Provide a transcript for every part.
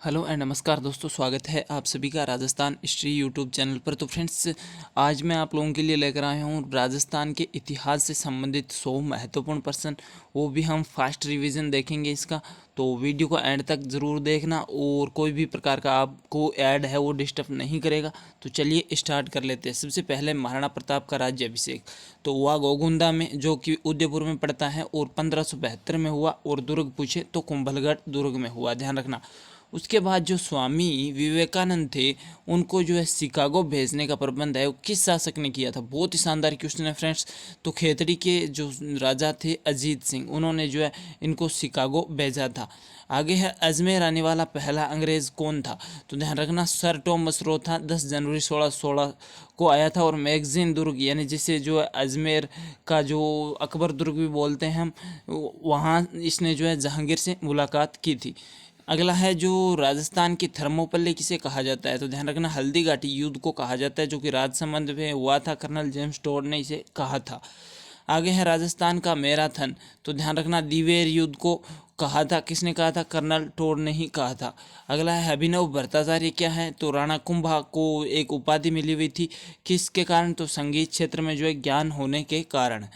Hello and नमस्कार दोस्तों, स्वागत है आप सभी का राजस्थान हिस्ट्री यूट्यूब चैनल पर। तो फ्रेंड्स, आज मैं आप लोगों के लिए लेकर आया हूँ राजस्थान के इतिहास से संबंधित 100 महत्वपूर्ण प्रश्न। वो भी हम फास्ट रिवीजन देखेंगे इसका। तो वीडियो को एंड तक ज़रूर देखना और कोई भी प्रकार का आपको ऐड है वो डिस्टर्ब नहीं करेगा। तो चलिए स्टार्ट कर लेते हैं। सबसे पहले महाराणा प्रताप का राज्य अभिषेक तो हुआ गोगुंदा में, जो कि उदयपुर में पड़ता है, और 1572 में हुआ। और दुर्ग पूछे तो कुंभलगढ़ दुर्ग में हुआ, ध्यान रखना। उसके बाद जो स्वामी विवेकानंद थे, उनको जो है शिकागो भेजने का प्रबंध है वो किस शासक ने किया था? बहुत ही शानदार क्वेश्चन है फ्रेंड्स। तो खेतड़ी के जो राजा थे अजीत सिंह, उन्होंने जो है इनको शिकागो भेजा था। आगे है अजमेर आने वाला पहला अंग्रेज कौन था? तो ध्यान रखना सर टॉमस रो था। 10 जनवरी 1616 को आया था। और मैगजीन दुर्ग, यानी जिसे जो है अजमेर का जो अकबर दुर्ग भी बोलते हैं हम, वहाँ इसने जो है जहांगीर से मुलाकात की थी। अगला है जो राजस्थान की थर्मोपल्ली किसे कहा जाता है? तो ध्यान रखना हल्दी घाटी युद्ध को कहा जाता है, जो कि राजसमंद में हुआ था। कर्नल जेम्स टोड ने इसे कहा था। आगे है राजस्थान का मैराथन। तो ध्यान रखना दिवेर युद्ध को कहा था, किसने कहा था? कर्नल टोड ने ही कहा था। अगला है अभिनव भट्टाचार्य क्या है? तो राणा कुंभा को एक उपाधि मिली हुई थी, किसके कारण? तो संगीत क्षेत्र में जो है ज्ञान होने के कारण।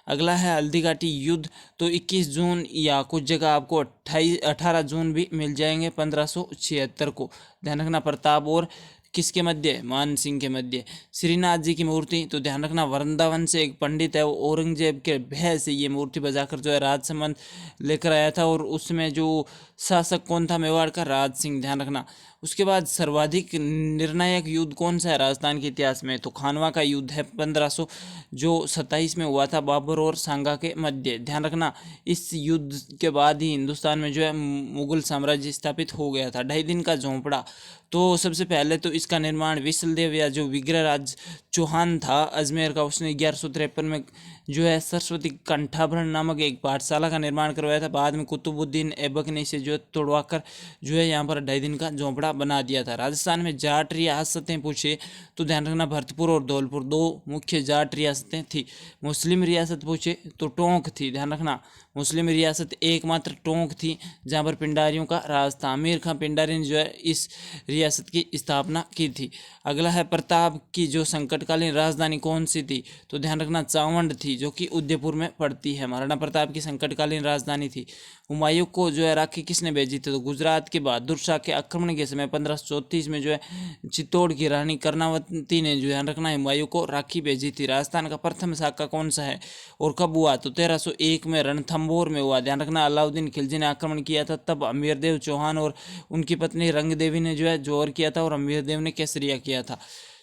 अगला है हल्दी घाटी युद्ध। तो 21 जून या कुछ जगह आपको 18 जून भी मिल जाएंगे 1576 को। ध्यान रखना प्रताप और किसके मध्य? मान सिंह के मध्य। श्रीनाथ जी की मूर्ति। तो ध्यान रखना वृंदावन से एक पंडित है, वो औरंगजेब के भय से ये मूर्ति बजाकर जो है राजसमंद लेकर आया था। और उसमें जो शासक कौन था मेवाड़ का? राज सिंह, ध्यान रखना। उसके बाद सर्वाधिक निर्णायक युद्ध कौन सा है राजस्थान के इतिहास में? तो खानवा का युद्ध है 1527 में हुआ था, बाबर और सांगा के मध्य। ध्यान रखना इस युद्ध के बाद ही हिंदुस्तान में जो है मुगल साम्राज्य स्थापित हो गया था। 2.5 दिन का झोंपड़ा। तो सबसे पहले तो इसका निर्माण विसलदेव या जो विग्रहराज चौहान था अजमेर का, उसने 1153 में जो है सरस्वती कंठाभरण नामक एक पाठशाला का निर्माण करवाया था। बाद में कुतुबुद्दीन ऐबक ने इसे जो है तोड़वाकर जो है यहाँ पर 2.5 दिन का झोंपड़ा बना दिया था। राजस्थान में जाट रियासतें पूछे तो ध्यान रखना भरतपुर और धौलपुर दो मुख्य जाट रियासतें थी। मुस्लिम रियासत पूछे तो टोंक थी, ध्यान रखना। मुस्लिम रियासत एकमात्र टोंक थी जहाँ पर पिंडारियों का राज था। अमीर खां पिंडारी ने जो है इस रियासत की स्थापना की थी। अगला है प्रताप की जो संकटकालीन राजधानी कौन सी थी? तो ध्यान रखना चावंड थी, जो कि उदयपुर में पड़ती है। महाराणा प्रताप की संकटकालीन राजधानी थी। हुमायूं को जो है राखी किसने भेजी थी? तो गुजरात के बहादुर शाह के आक्रमण के समय 1534 में जो है चित्तौड़ की रानी कर्णावती ने जो ध्यान रखना हुमायूं को राखी भेजी थी। राजस्थान का प्रथम शाका कौन सा है और कब हुआ? तो 1301 में रणथंभौर में हुआ। ध्यान रखना अलाउद्दीन खिलजी ने आक्रमण किया था, तब अमीरदेव चौहान और उनकी पत्नी रंगदेवी ने जो है जोर किया था और अमीरदेव ने केसरिया किया था।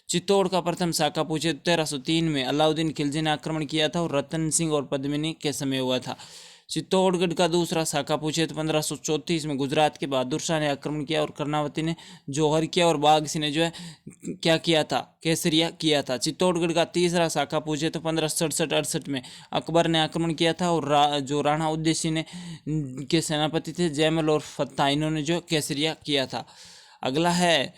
चित्तौड़ का प्रथम शाका पूछे 1303 में अलाउद्दीन खिलजी ने आक्रमण किया था और रतन सिंह और पद्मिनी के समय हुआ था। चित्तौड़गढ़ का दूसरा शाखा पूछे तो 1534 में गुजरात के बहादुर शाह ने आक्रमण किया और कर्णावती ने जौहर किया और बाघ सिंह ने जो है क्या किया था? केसरिया किया था। चित्तौड़गढ़ का तीसरा शाखा पूछे तो 1567-68 में अकबर ने आक्रमण किया था और जो राणा उदय सिंह ने के सेनापति थे जयमल और फत्ता, इन्होंने जो केसरिया किया था। अगला है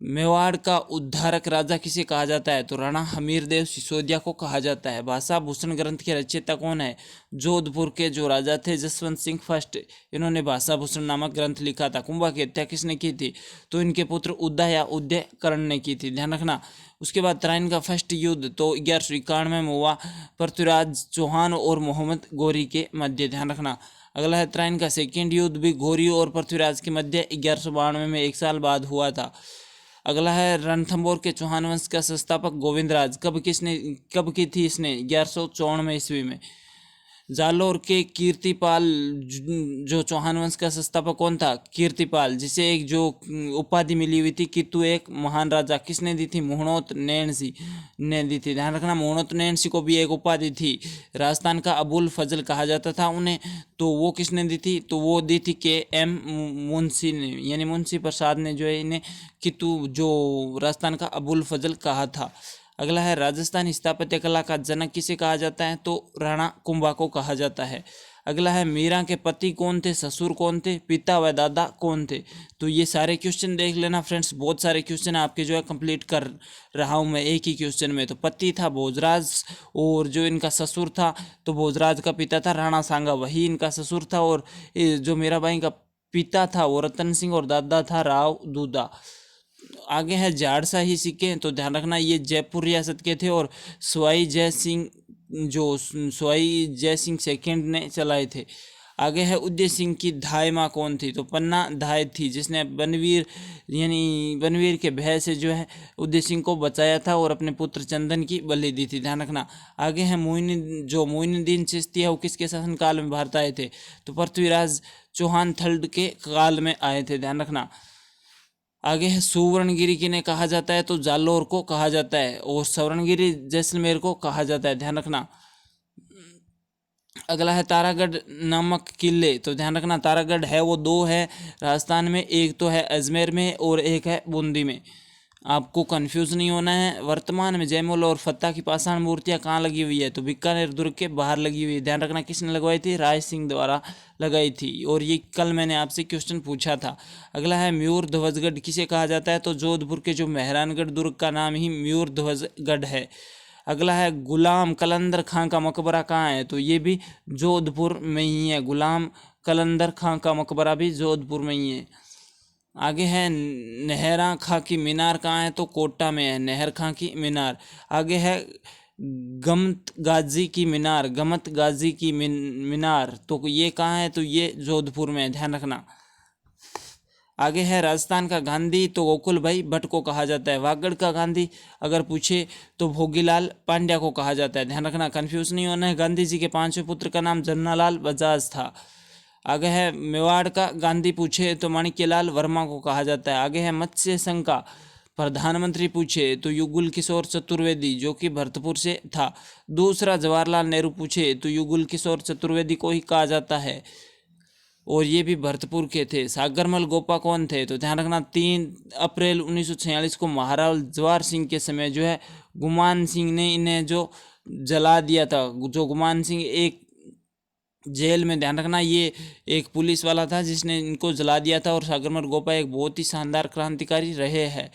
मेवाड़ का उद्धारक राजा किसे कहा जाता है? तो राणा हमीरदेव सिसोदिया को कहा जाता है। भाषा भूषण ग्रंथ के रचयिता कौन है? जोधपुर के जो राजा थे जसवंत सिंह फर्स्ट, इन्होंने भाषा भूषण नामक ग्रंथ लिखा था। कुंभा की हत्या किसने की थी? तो इनके पुत्र उदय या उदयकरण ने की थी, ध्यान रखना। उसके बाद तराइन का फर्स्ट युद्ध तो 1191 में हुआ, पृथ्वीराज चौहान और मोहम्मद गौरी के मध्य, ध्यान रखना। अगला है तराइन का सेकेंड युद्ध भी गौरी और पृथ्वीराज के मध्य 1192 में, 1 साल बाद हुआ था। अगला है रणथंभौर के चौहान वंश का संस्थापक गोविंदराज कब की थी इसने? 1154 ईस्वी में। जालोर के कीर्तिपाल जो चौहान वंश का संस्थापक कौन था? कीर्तिपाल, जिसे एक जो उपाधि मिली हुई थी कि तू एक महान राजा, किसने दी थी? मोहनोत नैनसी ने दी थी। ध्यान रखना मोहनोत नैनसी को भी एक उपाधि थी। राजस्थान का अबुल फजल कहा जाता था उन्हें, तो वो किसने दी थी? तो वो दी थी के एम मुंशी ने, यानी मुंशी प्रसाद ने जो है इन्हें कि तू जो राजस्थान का अबुल फजल कहा था। अगला है राजस्थान स्थापत्य कला का जनक किसे कहा जाता है? तो राणा कुंभा को कहा जाता है। अगला है मीरा के पति कौन थे, ससुर कौन थे, पिता व दादा कौन थे? तो ये सारे क्वेश्चन देख लेना फ्रेंड्स, बहुत सारे क्वेश्चन आपके जो है कंप्लीट कर रहा हूँ मैं एक ही क्वेश्चन में। तो पति था भोजराज और जो इनका ससुर था तो भोजराज का पिता था राणा सांगा, वही इनका ससुर था। और जो मीराबाई का पिता था वो रतन सिंह और दादा था राव दूधा। आगे है झाड़शाही सिक्के, तो ध्यान रखना ये जयपुर रियासत के थे और सवाई जय सिंह सेकेंड ने चलाए थे। आगे है उदय सिंह की धाय माँ कौन थी, तो पन्ना धाय थी, जिसने बनवीर के भय से जो है उदय सिंह को बचाया था और अपने पुत्र चंदन की बलि दी थी। ध्यान रखना। आगे है मोइनुद्दीन चिश्ती है वो किसके शासनकाल में भारत आए थे, तो पृथ्वीराज चौहान थर्ड के काल में आए थे। ध्यान रखना। आगे है सुवर्णगिरी किन्हें कहा जाता है, तो जालोर को कहा जाता है और स्वर्णगिरी जैसलमेर को कहा जाता है। ध्यान रखना। अगला है तारागढ़ नामक किले, तो ध्यान रखना तारागढ़ है वो दो है राजस्थान में, एक तो है अजमेर में और एक है बूंदी में। आपको कंफ्यूज नहीं होना है। वर्तमान में जयमल और फत्ता की पाषाण मूर्तियां कहाँ लगी हुई है, तो बीकानेर दुर्ग के बाहर लगी हुई है। ध्यान रखना किसने लगवाई थी, राय सिंह द्वारा लगाई थी, और ये कल मैंने आपसे क्वेश्चन पूछा था। अगला है मयूर ध्वजगढ़ किसे कहा जाता है, तो जोधपुर के जो मेहरानगढ़ दुर्ग का नाम ही मयूर ध्वजगढ़ है। अगला है गुलाम कलंदर खां का मकबरा कहाँ है, तो ये भी जोधपुर में ही है। गुलाम कलंदर खां का मकबरा भी जोधपुर में ही है। आगे है नहरा खां की मीनार कहाँ है, तो कोटा में है नहर खां की मीनार। आगे है गमत गाजी की मीनार, तो ये कहाँ है, तो ये जोधपुर में है। ध्यान रखना। आगे है राजस्थान का गांधी, तो गोकुल भाई भट्ट को कहा जाता है। वागड़ का गांधी अगर पूछे तो भोगीलाल पांड्या को कहा जाता है। ध्यान रखना, कंफ्यूज नहीं होना है। गांधी जी के पांचवें पुत्र का नाम जन्नालाल बजाज था। आगे है मेवाड़ का गांधी पूछे तो माणिक्यलाल वर्मा को कहा जाता है। आगे है मत्स्य संघ का प्रधानमंत्री पूछे तो युगल किशोर चतुर्वेदी, जो कि भरतपुर से था। दूसरा जवाहरलाल नेहरू पूछे तो युगल किशोर चतुर्वेदी को ही कहा जाता है, और ये भी भरतपुर के थे। सागरमल गोपा कौन थे, तो ध्यान रखना 3 अप्रैल 1946 को महाराज जवाहर सिंह के समय जो है गुमान सिंह ने इन्हें जो जला दिया था। जो गुमान सिंह एक जेल में, ध्यान रखना ये एक पुलिस वाला था जिसने इनको जला दिया था, और सागरमल गोपा एक बहुत ही शानदार क्रांतिकारी रहे हैं।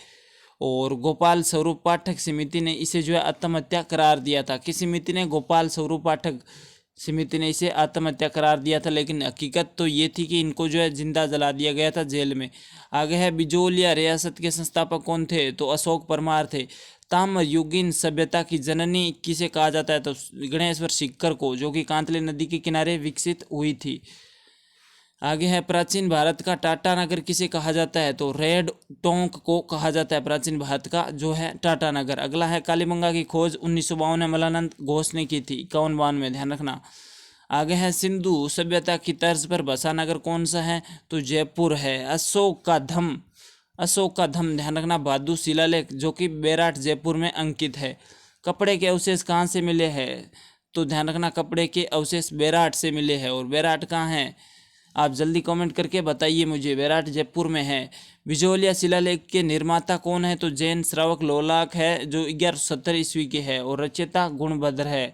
और गोपाल स्वरूप पाठक समिति ने इसे जो है आत्महत्या करार दिया था। किस समिति ने, गोपाल स्वरूप पाठक समिति ने इसे आत्महत्या करार दिया था, लेकिन हकीकत तो ये थी कि इनको जो है जिंदा जला दिया गया था जेल में। आगे है बिजोलिया रियासत के संस्थापक कौन थे, तो अशोक परमार थे। ताम्रयुगीन सभ्यता की जननी किसे कहा जाता है, तो गणेश्वर सीकर को, जो कि कांतले नदी के किनारे विकसित हुई थी। आगे है प्राचीन भारत का टाटा नगर किसे कहा जाता है, तो रेड टोंक को कहा जाता है प्राचीन भारत का जो है टाटा नगर। अगला है कालीबंगा की खोज 1952 में मलानंद घोष ने की थी, 51 में। ध्यान रखना। आगे है सिंधु सभ्यता की तर्ज पर बसा नगर कौन सा है, तो जयपुर है। अशोक का धम, ध्यान रखना बहादुर शिलालेख जो कि बेराट जयपुर में अंकित है। कपड़े के अवशेष कहाँ से मिले हैं, तो ध्यान रखना कपड़े के अवशेष बेराट से मिले हैं। और बेराट कहाँ है, आप जल्दी कमेंट करके बताइए मुझे। बेराट जयपुर में है। बिजोलिया शिलालेख के निर्माता कौन है, तो जैन श्रावक लोलाक है, जो 1170 ईस्वी के है, और रचयिता गुणभद्र है।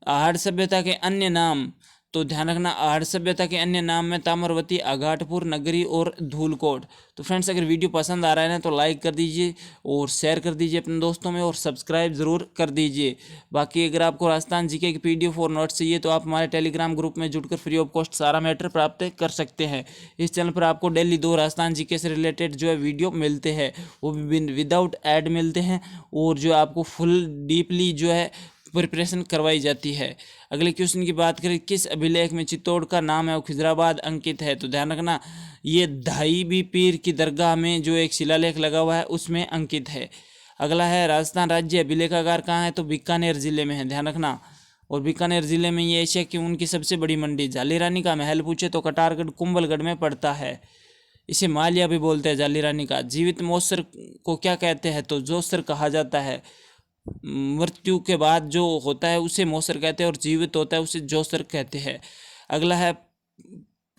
आहड़ सभ्यता के अन्य नाम, तो ध्यान रखना आहड़ सभ्यता के अन्य नाम में ताम्रवती, आघाटपुर नगरी और धूलकोट। तो फ्रेंड्स, अगर वीडियो पसंद आ रहा है ना तो लाइक कर दीजिए और शेयर कर दीजिए अपने दोस्तों में, और सब्सक्राइब ज़रूर कर दीजिए। बाकी अगर आपको राजस्थान जीके की PDF और नोट्स चाहिए तो आप हमारे टेलीग्राम ग्रुप में जुड़कर फ्री ऑफ कॉस्ट सारा मैटर प्राप्त कर सकते हैं। इस चैनल पर आपको डेली 2 राजस्थान जीके से रिलेटेड जो है वीडियो मिलते हैं, वो भी विदाउट ऐड मिलते हैं, और जो आपको फुल डीपली जो है प्रिपरेशन करवाई जाती है। अगले क्वेश्चन की बात करें, किस अभिलेख में चित्तौड़ का नाम है वो खिजराबाद अंकित है, तो ध्यान रखना ये धाई बी पीर की दरगाह में जो एक शिलालेख लगा हुआ है उसमें अंकित है। अगला है राजस्थान राज्य अभिलेखागार कहाँ है, तो बीकानेर जिले में है। ध्यान रखना। और बीकानेर जिले में ये एशिया की उनकी सबसे बड़ी मंडी। जाली रानी का महल पूछे तो कटारगढ़ कुंभलगढ़ में पड़ता है। इसे मालिया भी बोलते हैं जाली रानी का। जीवित मोसर को क्या कहते हैं, तो जोसर कहा जाता है। मृत्यु के बाद जो होता है उसे मोसर कहते हैं, और जीवित होता है उसे जोसर कहते हैं। अगला है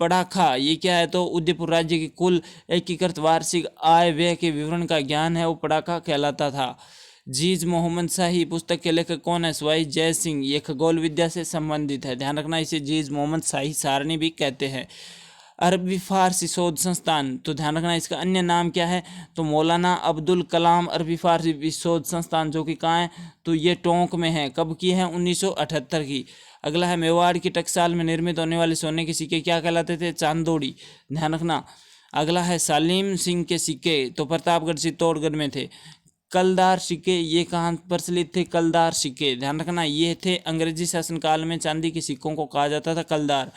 पड़ाखा, ये क्या है, तो उदयपुर राज्य की कुल एकीकृत वार्षिक आय व्यय के विवरण का ज्ञान है, वो पड़ाखा कहलाता था। जीज मोहम्मद शाही पुस्तक के लेखक कौन है, सवाई जय सिंह, ये खगोल विद्या से संबंधित है। ध्यान रखना इसे जीज मोहम्मद शाही सारणी भी कहते हैं। अरबी फारसी शोध संस्थान, तो ध्यान रखना इसका अन्य नाम क्या है, तो मौलाना अब्दुल कलाम अरबी फारसी शोध संस्थान, जो कि कहाँ है, तो ये टोंक में है। कब की है, 1978 की। अगला है मेवाड़ की टकसाल में निर्मित होने वाले सोने के सिक्के क्या कहलाते थे? चांदोड़ी, ध्यान रखना। अगला है सालिम सिंह के सिक्के, तो प्रतापगढ़ चित्तौड़गढ़ में थे। कलदार सिक्के ये कहाँ प्रचलित थे? कलदार सिक्के, ध्यान रखना, ये थे अंग्रेजी शासनकाल में चांदी के सिक्कों को कहा जाता था कलदार।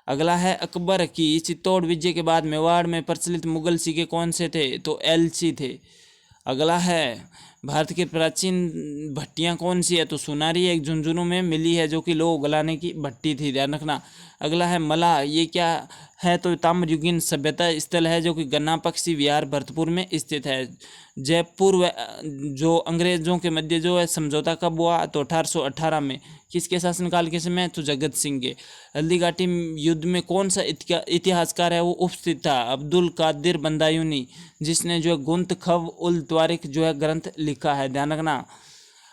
अगला है अकबर की चित्तौड़ विजय के बाद मेवाड़ में प्रचलित मुगल सिक्के कौन से थे? तो एलची थे। अगला है भारत की प्राचीन भट्टियां कौन सी है? तो सुनारी एक झुंझुनू में मिली है जो कि लोह गलाने की भट्टी थी, ध्यान रखना। अगला है मला, ये क्या है? तो ताम्रयुगीन सभ्यता स्थल है जो कि गन्ना पक्षी विहार भरतपुर में स्थित है। जयपुर जो अंग्रेजों के मध्य जो है समझौता कब हुआ? तो 1818 में। किसके शासनकाल के समय? तो जगत सिंह के। हल्दीघाटी युद्ध में कौन सा इतिहासकार है वो उपस्थित था? अब्दुल कादिर बंदायूनी, जिसने जो है गुंत खव उल त्वारिख जो है ग्रंथ लिखा है, ध्यान रखना।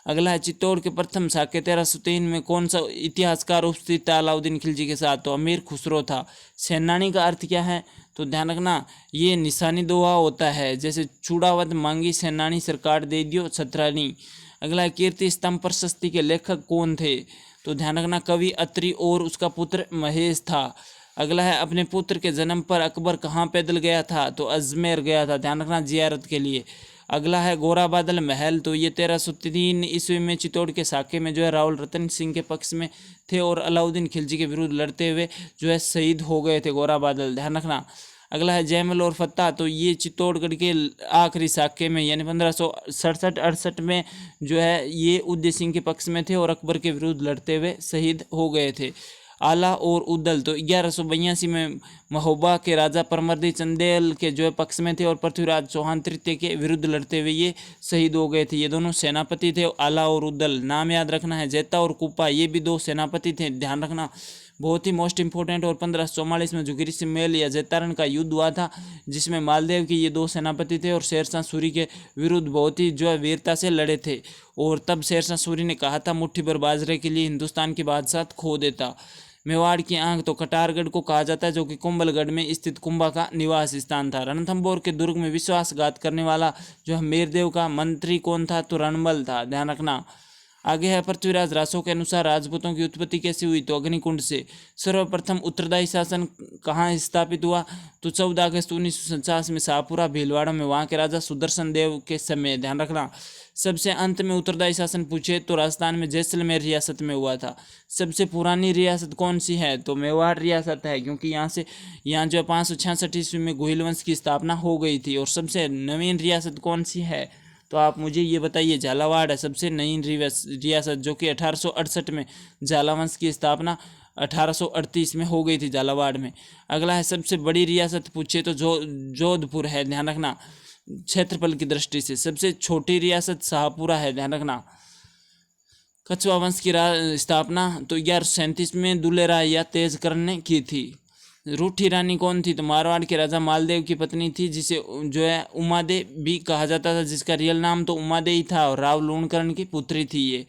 अगला है चित्तौड़ के प्रथम साके 1303 में कौन सा इतिहासकार उपस्थित था अलाउद्दीन खिलजी के साथ? तो अमीर खुसरो था। सेनानी का अर्थ क्या है? तो ध्यान रखना, ये निशानी दोहा होता है, जैसे चूड़ावत मांगी सेनानी सरकार दे दियो छतरानी। अगला है कीर्ति स्तंभ प्रशस्ति के लेखक कौन थे? तो ध्यान रखना, कवि अत्रि और उसका पुत्र महेश था। अगला है अपने पुत्र के जन्म पर अकबर कहाँ पैदल गया था? तो अजमेर गया था, ध्यान रखना, जियारत के लिए। अगला है गोरा बादल महल, तो ये 1303 ईस्वी में चित्तौड़ के साके में जो है रावल रतन सिंह के पक्ष में थे और अलाउद्दीन खिलजी के विरुद्ध लड़ते हुए जो है शहीद हो गए थे गोरा बादल, ध्यान रखना। अगला है जयमल और फत्ता, तो ये चित्तौड़गढ़ के आखिरी साके में यानी 1567-68 में जो है ये उदय सिंह के पक्ष में थे और अकबर के विरुद्ध लड़ते हुए शहीद हो गए थे। आला और उदल, तो 1182 में महोबा के राजा परमर्दी चंदेल के जो है पक्ष में थे और पृथ्वीराज चौहान तृतीय के विरुद्ध लड़ते हुए ये शहीद हो गए थे। ये दोनों सेनापति थे, आला और उदल। नाम याद रखना है, जैता और कुपा, ये भी दो सेनापति थे, ध्यान रखना, बहुत ही मोस्ट इंपॉर्टेंट। और 1544 में जुगिरी सिमेल या जैतारण का युद्ध हुआ था, जिसमें मालदेव के ये दो सेनापति थे और शेरशाह सूरी के विरुद्ध बहुत ही जो है वीरता से लड़े थे। और तब शेरशाह सूरी ने कहा था मुट्ठी भर बाजरे के लिए हिंदुस्तान की बादशाह खो देता। मेवाड़ की आंख, तो कटारगढ़ को कहा जाता है जो कि कुंभलगढ़ में स्थित कुंभा का निवास स्थान था। रणथंभौर के दुर्ग में विश्वासघात करने वाला जो है मेरदेव का मंत्री कौन था? तो रणबल था, ध्यान रखना। आगे है पृथ्वीराज रासो के अनुसार राजपूतों की उत्पत्ति कैसे हुई? तो अग्निकुंड से। सर्वप्रथम उत्तरदायी शासन कहाँ स्थापित हुआ? तो 14 अगस्त 1949 में शाहपुरा भीलवाड़ा में, वहाँ के राजा सुदर्शन देव के समय, ध्यान रखना। सबसे अंत में उत्तरदायी शासन पूछे तो राजस्थान में जैसलमेर रियासत में हुआ था। सबसे पुरानी रियासत कौन सी है? तो मेवाड़ रियासत है, क्योंकि यहाँ जो है 566 ईस्वी में गोहिल वंश की स्थापना हो गई थी। और सबसे नवीन रियासत कौन सी है? तो आप मुझे ये बताइए। झालावाड़ है सबसे नई रियासत, जो कि 1868 में झालावंश की स्थापना 1838 में हो गई थी झालावाड़ में। अगला है सबसे बड़ी रियासत पूछे तो जोधपुर है, ध्यान रखना, क्षेत्रफल की दृष्टि से। सबसे छोटी रियासत शाहपुरा है, ध्यान रखना। कछवा वंश की स्थापना तो 1137 में दुलेराय या तेजकर्ण ने की थी। रूठी रानी कौन थी? तो मारवाड़ के राजा मालदेव की पत्नी थी, जिसे जो है उमादे भी कहा जाता था, जिसका रियल नाम तो उमादे ही था और राव लूणकरण की पुत्री थी ये।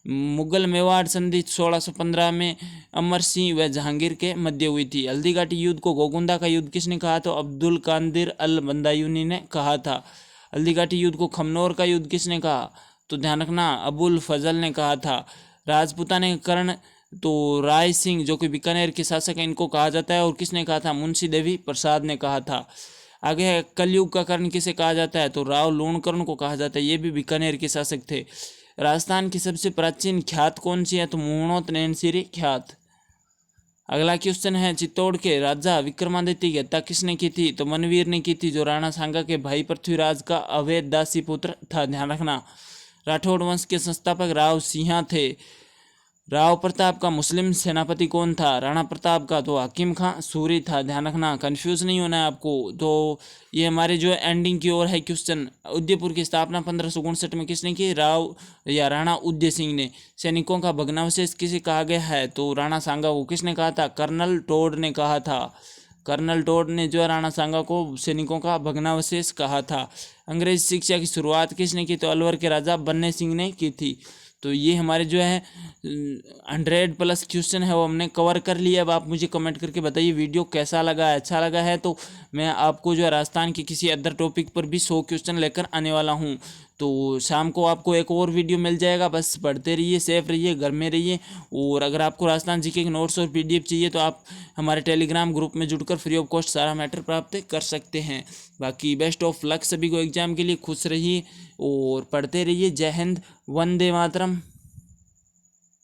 मुगल मेवाड़ संधि 1615 में अमर सिंह व जहांगीर के मध्य हुई थी। हल्दीघाटी युद्ध को गोगुंदा का युद्ध किसने कहा? तो अब्दुल कादिर अल बंदायूनी ने कहा था। हल्दीघाटी युद्ध को खमनोर का युद्ध किसने कहा? तो ध्यान रखना, अबुल फजल ने कहा था। राजपूताने कर्ण तो राय सिंह जो कि बीकानेर के शासक हैं, इनको कहा जाता है। और किसने कहा था? मुंशी देवी प्रसाद ने कहा था। आगे है कलयुग का कर्ण किसे कहा जाता है? तो राव लूणकर्ण को कहा जाता है, ये भी बीकानेर के शासक थे। राजस्थान की सबसे प्राचीन ख्यात कौन सी है? तो मूणोत नैनसिरी ख्यात। अगला क्वेश्चन है चित्तौड़ के राजा विक्रमादित्य की हत्या किसने की थी? तो मनवीर ने की थी, जो राणा सांगा के भाई पृथ्वीराज का अवैध दासी पुत्र था, ध्यान रखना। राठौड़ वंश के संस्थापक राव सिंह थे। राव प्रताप का मुस्लिम सेनापति कौन था? राणा प्रताप का तो हकीम खां सूरी था, ध्यान रखना, कंफ्यूज नहीं होना है आपको। तो ये हमारे जो एंडिंग की ओर है क्वेश्चन। उदयपुर की स्थापना 1559 में किसने की? राव या राणा उदय सिंह ने। सैनिकों का भग्नावशेष किसे कहा गया है? तो राणा सांगा को। किसने कहा था? कर्नल टोड ने कहा था। कर्नल टोड ने जो है राणा सांगा को सैनिकों का भग्नावशेष कहा था। अंग्रेज शिक्षा की शुरुआत किसने की? तो अलवर के राजा बन्ने सिंह ने की थी। तो ये हमारे जो है 100+ क्वेश्चन है वो हमने कवर कर लिया। अब आप मुझे कमेंट करके बताइए वीडियो कैसा लगा है। अच्छा लगा है तो मैं आपको जो है राजस्थान के किसी अदर टॉपिक पर भी 100 क्वेश्चन लेकर आने वाला हूँ। तो शाम को आपको एक और वीडियो मिल जाएगा। बस पढ़ते रहिए, सेफ रहिए, घर में रहिए। और अगर आपको राजस्थान जीके के नोट्स और पीडीएफ चाहिए तो आप हमारे टेलीग्राम ग्रुप में जुड़कर फ्री ऑफ कॉस्ट सारा मैटर प्राप्त कर सकते हैं। बाकी बेस्ट ऑफ लक सभी को एग्जाम के लिए। खुश रहिए और पढ़ते रहिए। जय हिंद, वंदे मातरम।